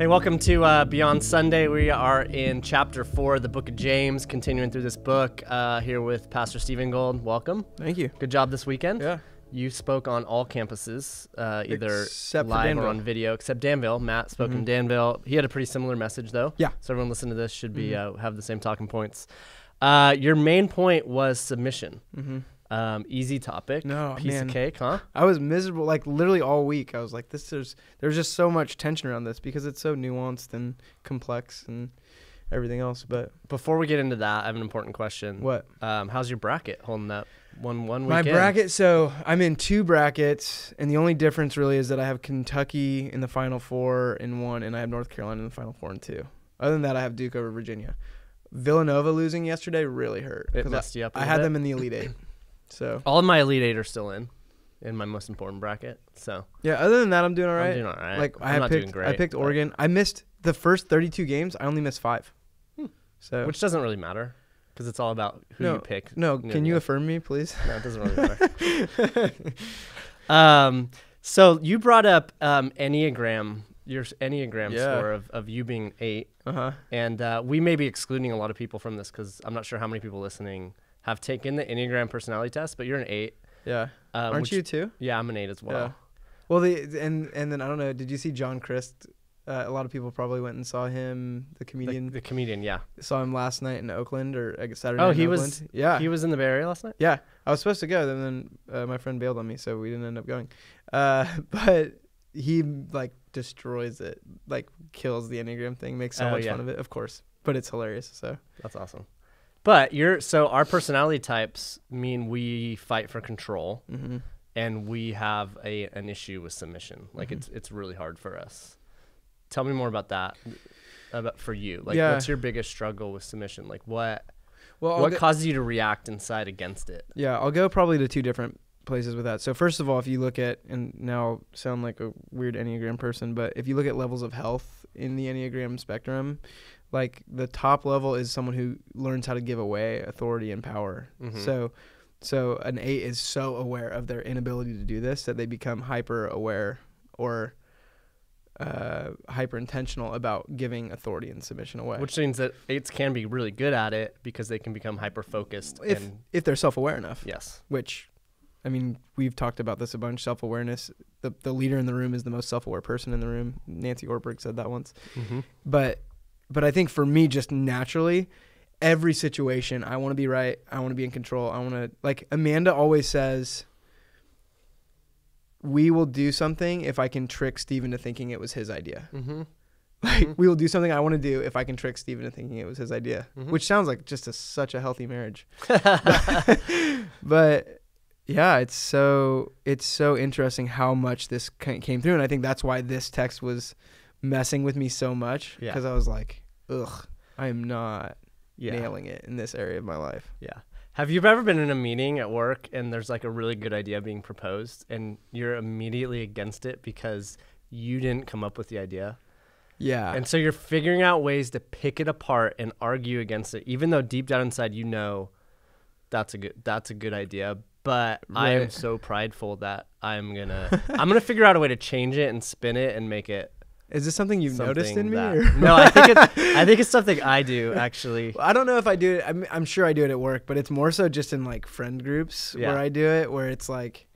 Hey, welcome to Beyond Sunday. We are in chapter 4 of the book of James, continuing through this book here with Pastor Stephen Gold. Welcome. Thank you. Good job this weekend. Yeah. You spoke on all campuses, either Except for live or Danville. on video, except Danville. Matt spoke in Danville. He had a pretty similar message, though. Yeah. So everyone listening to this should be have the same talking points. Your main point was submission. Easy topic. No, piece man. of cake, huh? I was miserable, like literally all week. I was like, there's just so much tension around this because it's so nuanced and complex and everything else. But Before we get into that, I have an important question. what? How's your bracket holding up? One weekend. My bracket, so I'm in 2 brackets, and the only difference really is that I have Kentucky in the Final Four in 1, and I have North Carolina in the Final Four in 2. Other than that, I have Duke over Virginia. Villanova losing yesterday really hurt. It 'cause messed you up a I little had bit? them in the Elite 8. So All of my Elite 8 are still in my most important bracket. So yeah, other than that, I'm doing all right. I'm doing all right. Like I'm not doing I great, picked but- Oregon. I missed the first 32 games. I only missed 5. So Which doesn't really matter because it's all about who you pick. No, can you affirm me, please? No, it doesn't really matter. So you brought up Enneagram, your Enneagram Yeah. score of you being 8. Uh-huh. And we may be excluding a lot of people from this because I'm not sure how many people listening have taken the Enneagram personality test, but you're an 8. Yeah. Aren't which- you too? Yeah, I'm an 8 as well. Yeah. Well, and then I don't know. Did you see John Christ? A lot of people probably went and saw him, the comedian. The comedian, yeah. Saw him last night in Oakland or I guess Saturday. Oh, night in he Oakland. was. Yeah. He was in the Bay Area last night. Yeah. I was supposed to go, then my friend bailed on me, so we didn't end up going. But he like destroys it, like kills the Enneagram thing, makes so much fun of it, of course. But it's hilarious. So That's awesome. But our personality types mean we fight for control, and we have an issue with submission. Like it's really hard for us. Tell me more about that. For you, like Yeah. what's your biggest struggle with submission? Like what well, causes you to react inside against it? Yeah, I'll go probably to 2 different places with that. So first of all, if you look at, and now I'll sound like a weird Enneagram person, but if you look at levels of health in the Enneagram spectrum, like the top level is someone who learns how to give away authority and power. So an 8 is so aware of their inability to do this that they become hyper aware or hyper intentional about giving authority and submission away. Which means that 8s can be really good at it because they can become hyper focused. If they're self-aware enough. Yes. Which, I mean, we've talked about this a bunch. Self-awareness. The leader in the room is the most self-aware person in the room. Nancy Ortberg said that once. But I think for me, just naturally, every situation, I want to be right. I want to be in control. I want to, like Amanda always says, we will do something if I can trick Steve into thinking it was his idea. Like we will do something I want to do if I can trick Steve into thinking it was his idea, which sounds like just such a healthy marriage. But yeah, it's so interesting how much this came through. And I think that's why this text was messing with me so much, because I was like, ugh, I am not nailing it in this area of my life. Yeah. Have you ever been in a meeting at work and there's like a really good idea being proposed and you're immediately against it because you didn't come up with the idea? Yeah. And so you're figuring out ways to pick it apart and argue against it, even though deep down inside you know that's a good idea. But I am so prideful that I'm gonna figure out a way to change it and spin it and make it. Is this something you've noticed in me? No, I think it's something I do actually. Well, I don't know if I do it. I'm sure I do it at work, but it's more so just in like friend groups where I do it, where it's like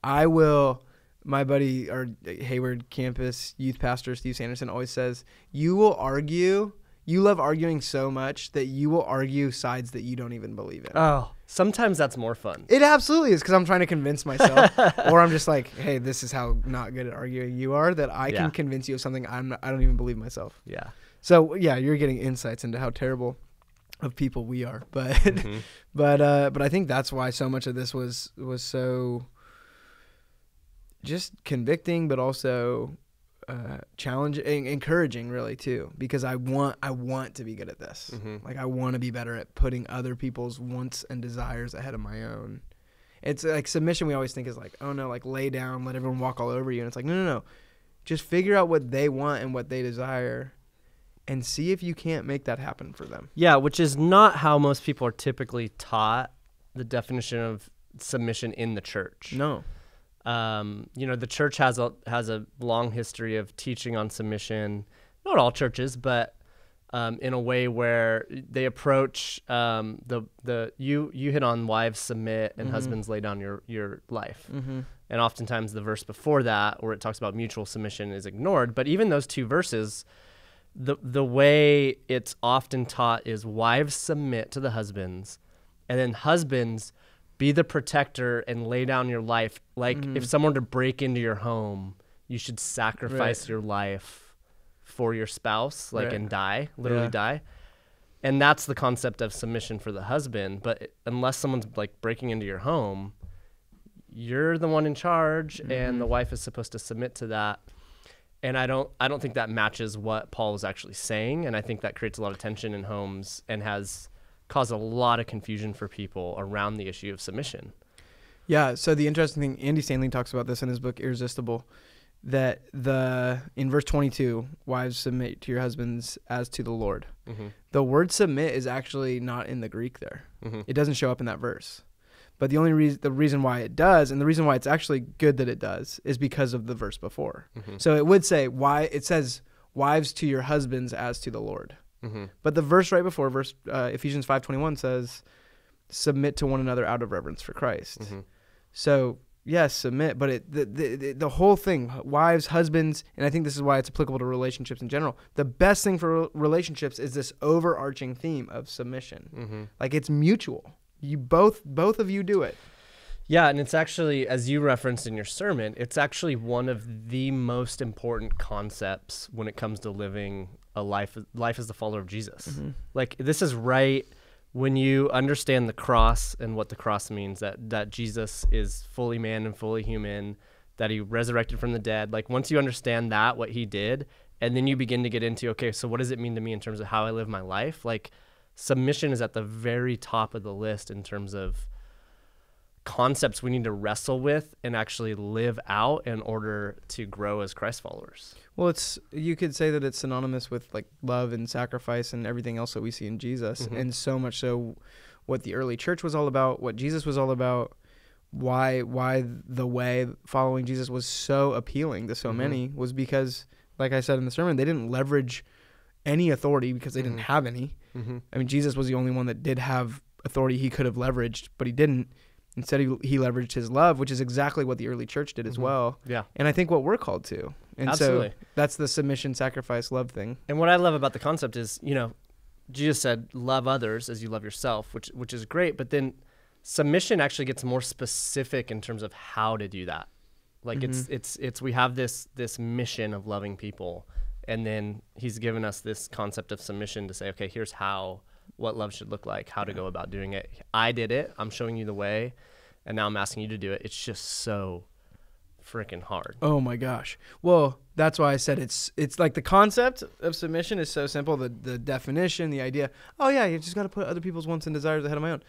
my buddy, our Hayward campus youth pastor, Steve Sanderson, always says, you love arguing so much that you will argue sides that you don't even believe in. Oh, sometimes that's more fun. It absolutely is, because I'm trying to convince myself, or I'm just like, hey, this is how not good at arguing you are, that I can convince you of something I don't even believe myself. Yeah. So yeah, you're getting insights into how terrible of people we are, but but I think that's why so much of this was so just convicting, but also challenging, encouraging, really too, because I want to be good at this. Like I want to be better at putting other people's wants and desires ahead of my own. It's like submission. We always think is like, oh no, like lay down, let everyone walk all over you, and it's like no, just figure out what they want and what they desire, and see if you can't make that happen for them. Yeah, which is not how most people are typically taught the definition of submission in the church. No. The church has a long history of teaching on submission, not all churches, but in a way where they approach you hit on wives submit and husbands lay down your life. And oftentimes the verse before that, where it talks about mutual submission, is ignored. But even those two verses, the way it's often taught is wives submit to the husbands, and then husbands be the protector and lay down your life. Like if someone were to break into your home, you should sacrifice your life for your spouse, and die, literally die. And that's the concept of submission for the husband. But unless someone's like breaking into your home, you're the one in charge, and the wife is supposed to submit to that. And I don't think that matches what Paul was actually saying. And I think that creates a lot of tension in homes and has caused a lot of confusion for people around the issue of submission. Yeah. So the interesting thing, Andy Stanley talks about this in his book, Irresistible, that in verse 22, wives submit to your husbands as to the Lord. The word submit is actually not in the Greek there. It doesn't show up in that verse. But the reason why it does, and the reason why it's actually good that it does, is because of the verse before. So it would say it says wives to your husbands as to the Lord. But the verse right before, Ephesians 5:21 says, submit to one another out of reverence for Christ. So yes, submit, but the whole thing, wives, husbands, and I think this is why it's applicable to relationships in general. The best thing for relationships is this overarching theme of submission. Like it's mutual. You both of you do it. Yeah, and it's actually, as you referenced in your sermon, it's actually one of the most important concepts when it comes to living a life as the follower of Jesus. Like this is right when you understand the cross and what the cross means, that Jesus is fully man and fully human, that he resurrected from the dead. Like once you understand that, what he did, and then you begin to get into, okay, so what does it mean to me in terms of how I live my life? Like submission is at the very top of the list in terms of concepts we need to wrestle with and actually live out in order to grow as Christ followers. Well, you could say that it's synonymous with like love and sacrifice and everything else that we see in Jesus. And so much so what the early church was all about, what Jesus was all about, why the way following Jesus was so appealing to so many was because, like I said in the sermon, they didn't leverage any authority because they didn't have any. I mean, Jesus was the only one that did have authority he could have leveraged, but he didn't. Instead, he leveraged his love, which is exactly what the early church did as well. Yeah. And I think what we're called to. And Absolutely. So that's the submission, sacrifice, love thing. And what I love about the concept is, Jesus said, love others as you love yourself, which is great. But then submission actually gets more specific in terms of how to do that. Like it's we have this mission of loving people. And then he's given us this concept of submission to say, okay, here's what love should look like, how to go about doing it. I did it. I'm showing you the way. And now I'm asking you to do it. It's just so freaking hard. Oh my gosh. Well, that's why I said it's like the concept of submission is so simple. The definition, the idea, oh yeah, you just got to put other people's wants and desires ahead of my own.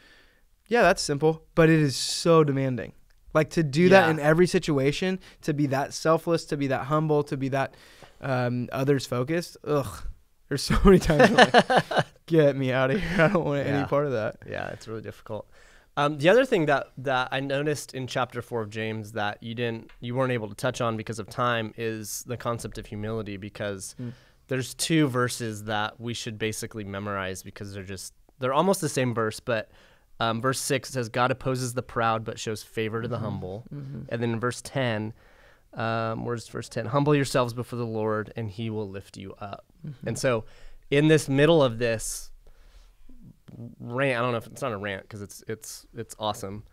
Yeah, that's simple, but it is so demanding. Like to do that in every situation, to be that selfless, to be that humble, to be that others focused. Ugh. There's so many times I'm like, get me out of here. I don't want any part of that. Yeah, it's really difficult. The other thing that I noticed in chapter 4 of James that you weren't able to touch on because of time is the concept of humility, because there's two verses that we should basically memorize because they're almost the same verse, but verse 6 says, God opposes the proud but shows favor to the humble. And then in verse 10, where's verse 10? Humble yourselves before the Lord and he will lift you up. And so in this middle of this rant, I don't know if it's not a rant because it's awesome.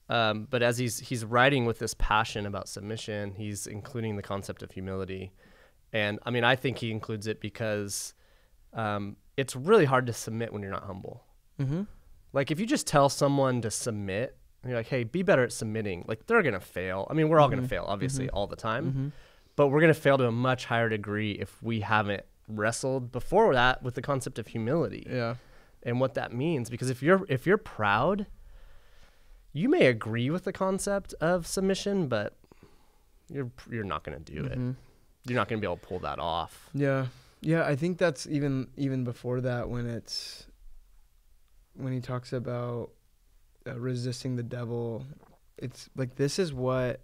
But as he's writing with this passion about submission, he's including the concept of humility. And I mean, I think he includes it because it's really hard to submit when you're not humble. Like if you just tell someone to submit, and you're like, hey, be better at submitting, like they're going to fail. I mean, we're all going to fail, obviously, all the time. But we're going to fail to a much higher degree if we haven't wrestled before that with the concept of humility. Yeah. And what that means, because if you're proud, you may agree with the concept of submission, but you're not going to do it. You're not going to be able to pull that off. Yeah. Yeah, I think that's even before that when he talks about resisting the devil. It's like this is what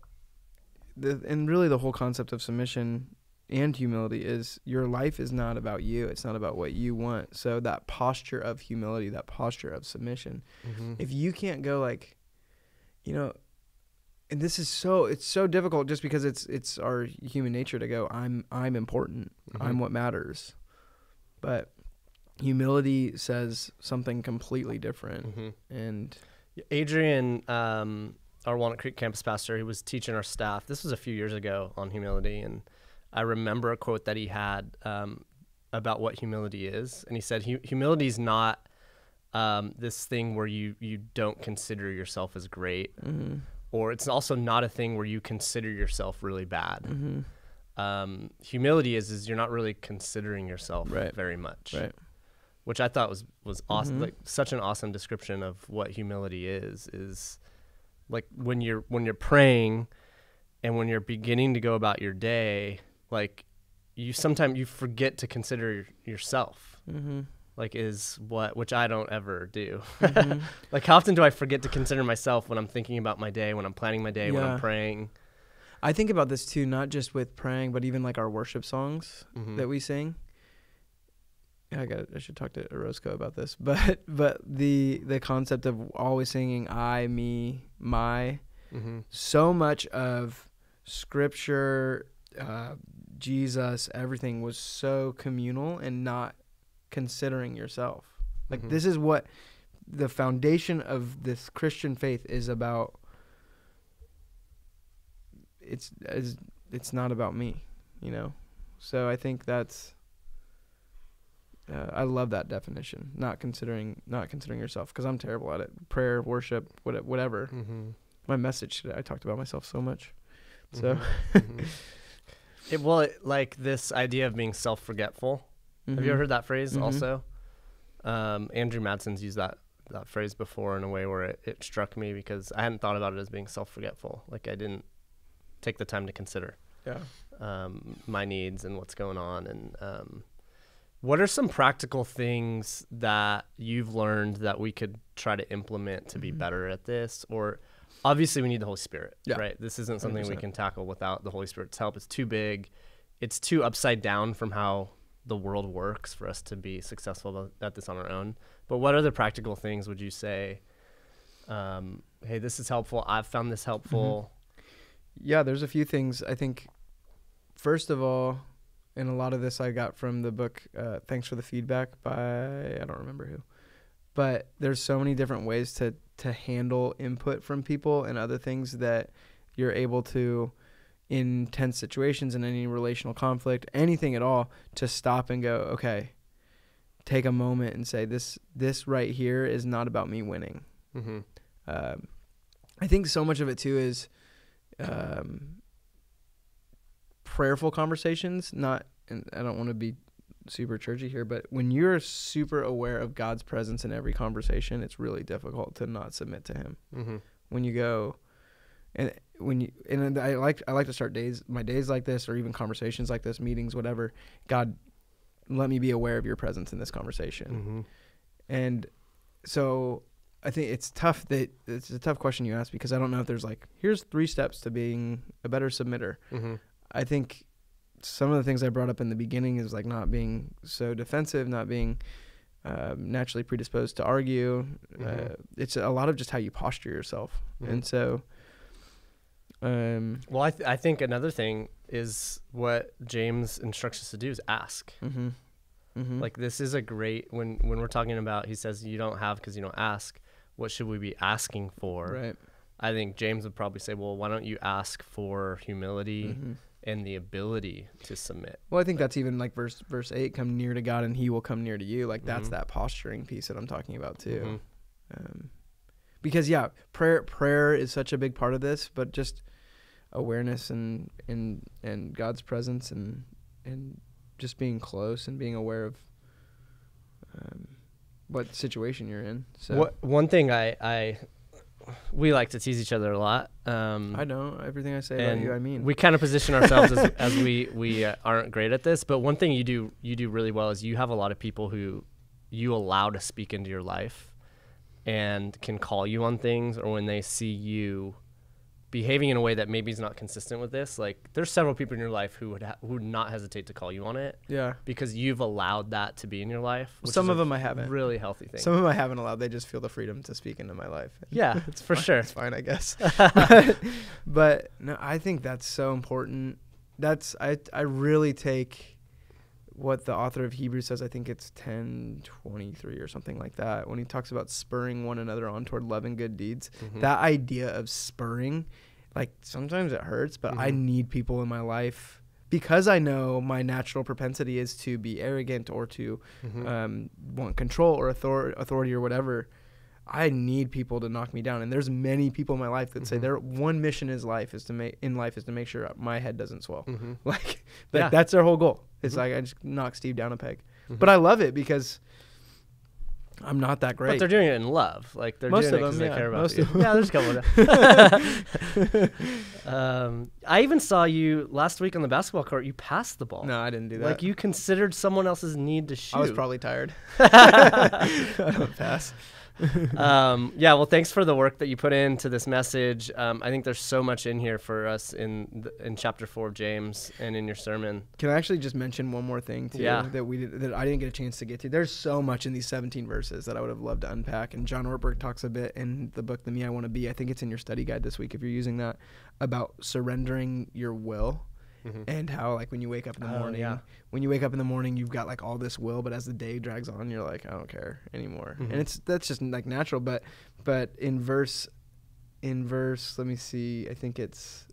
and really the whole concept of submission and humility is your life is not about you. It's not about what you want. So that posture of humility, that posture of submission, if you can't go like, you know, and it's so difficult just because it's our human nature to go, I'm important. I'm what matters. But humility says something completely different. And Adrian, our Walnut Creek campus pastor, he was teaching our staff. This was a few years ago on humility, and I remember a quote that he had about what humility is, and he said, "Humility is not this thing where you don't consider yourself as great, or it's also not a thing where you consider yourself really bad. Humility is you're not really considering yourself very much." Right. Which I thought was awesome, like such an awesome description of what humility is like when you're praying and when you're beginning to go about your day, like sometimes you forget to consider yourself, like which I don't ever do. Like how often do I forget to consider myself when I'm thinking about my day, when I'm planning my day, when I'm praying? I think about this too, not just with praying, but even like our worship songs that we sing. I should talk to Orozco about this, but the concept of always singing I, me, my, so much of Scripture, Jesus, everything was so communal and not considering yourself. Like this is what the foundation of this Christian faith is about. It's not about me, you know. So I think that's. I love that definition. Not considering yourself, because I'm terrible at it. Prayer, worship, whatever. My message today, I talked about myself so much. So, like this idea of being self-forgetful. Have you ever heard that phrase? Also, Andrew Madsen's used that phrase before in a way where it struck me because I hadn't thought about it as being self-forgetful. Like I didn't take the time to consider my needs and what's going on. And what are some practical things that you've learned that we could try to implement to be better at this? Or obviously we need the Holy Spirit, right? This isn't something 100%. We can tackle without the Holy Spirit's help. It's too big. It's too upside down from how the world works for us to be successful at this on our own. But what other practical things would you say, hey, this is helpful. I've found this helpful. Yeah, there's a few things. I think, first of all, and a lot of this I got from the book, Thanks for the Feedback by, I don't remember who. But there's so many different ways to handle input from people and other things that you're able to, in tense situations, in any relational conflict, anything at all, to stop and go, okay, take a moment and say, this right here is not about me winning. I think so much of it too is prayerful conversations, and I don't want to be super churchy here, but when you're super aware of God's presence in every conversation, it's really difficult to not submit to him. When you go, and I like to start my days like this, or even conversations like this, meetings, whatever. God, let me be aware of your presence in this conversation. And so I think it's tough it's a tough question you ask, because I don't know if there's like, here's 3 steps to being a better submitter. I think some of the things I brought up in the beginning is like not being so defensive, not being naturally predisposed to argue. It's a lot of just how you posture yourself. And so, well, I think another thing is what James instructs us to do is ask. Like this is a great, when we're talking about, he says you don't have because you don't ask. What should we be asking for? Right. I think James would probably say, well, why don't you ask for humility and the ability to submit? Well, I think that's even like verse 8, come near to God and he will come near to you. Like that's that posturing piece that I'm talking about too. Because prayer is such a big part of this, but just awareness and God's presence and just being close and being aware of what situation you're in. So one thing we like to tease each other a lot. I know everything I say about you. I mean, we kind of position ourselves as we aren't great at this. But one thing you do really well is you have a lot of people who you allow to speak into your life and can call you on things, or when they see you behaving in a way that maybe is not consistent with this, like there's several people in your life who would not hesitate to call you on it. Yeah. Because you've allowed that to be in your life. Which Some is of them I haven't. Really healthy thing. Some of them I haven't allowed. They just feel the freedom to speak into my life. Yeah, it's for sure. It's fine, I guess. But no, I think that's so important. I really take what the author of Hebrews says. I think it's 10:23 or something like that, when he talks about spurring one another on toward love and good deeds. That idea of spurring, like sometimes it hurts, but I need people in my life because I know my natural propensity is to be arrogant or to want control or authority or whatever. I need people to knock me down, and there's many people in my life that say their one mission is to make sure my head doesn't swell. Like that's their whole goal. It's like I just knock Steve down a peg, but I love it because I'm not that great. But they're doing it in love. Like they're Most doing of it because them, they care about most you. of them. Yeah, there's a couple of them. I even saw you last week on the basketball court. You passed the ball. No, I didn't do that. Like you considered someone else's need to shoot. I was probably tired. I don't pass. Yeah, well, thanks for the work that you put into this message. I think there's so much in here for us in chapter 4 of James and in your sermon. Can I actually just mention one more thing too that I didn't get a chance to get to? There's so much in these 17 verses that I would have loved to unpack, and John Ortberg talks a bit in the book The Me I Want to Be. I think it's in your study guide this week if you're using that, about surrendering your will. And how, like, when you wake up in the morning, you've got like all this will, but as the day drags on, you're like, I don't care anymore. And that's just like natural. But in verse, let me see, I think it's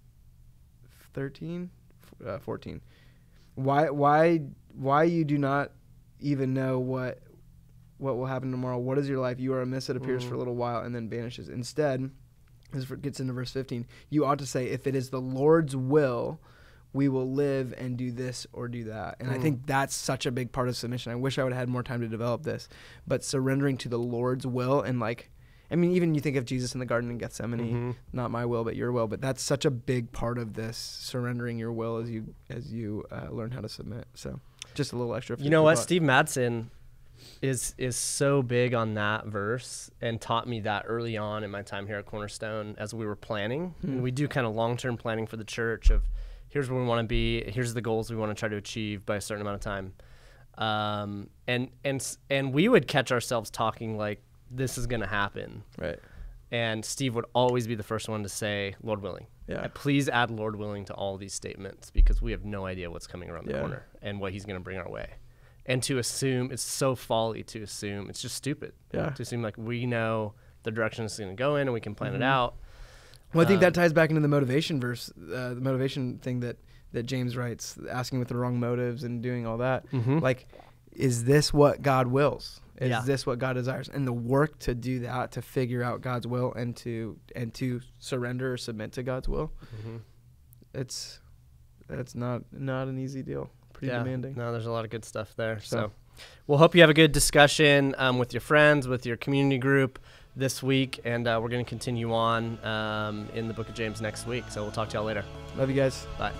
14. Why you do not even know what will happen tomorrow? What is your life? You are a mist that appears for a little while and then vanishes. Instead, as it gets into verse 15, you ought to say, if it is the Lord's will, we will live and do this or do that. And I think that's such a big part of submission. I wish I would have had more time to develop this, but surrendering to the Lord's will, and like, I mean, even you think of Jesus in the Garden in Gethsemane, not my will, but your will, but that's such a big part of this, surrendering your will as you learn how to submit. So just a little extra. You know what? Steve Madsen is so big on that verse and taught me that early on in my time here at Cornerstone as we were planning. And we do kind of long-term planning for the church of, here's where we want to be. Here's the goals we want to try to achieve by a certain amount of time. And we would catch ourselves talking like, this is going to happen. Right. And Steve would always be the first one to say, Lord willing. Yeah. Please add Lord willing to all these statements, because we have no idea what's coming around the corner and what he's going to bring our way. And to assume, it's so folly to assume, it's just stupid. Yeah. To assume like we know the direction it's going to go in and we can plan it out. Well, I think that ties back into the motivation verse, the motivation thing that James writes, asking with the wrong motives and doing all that. Like, is this what God wills? Is this what God desires? And the work to do that, to figure out God's will and to surrender or submit to God's will, it's not an easy deal. Pretty demanding. No, there's a lot of good stuff there. So we'll hope you have a good discussion with your friends, with your community group this week, and we're going to continue on in the book of James next week. So we'll talk to y'all later. Love you guys. Bye.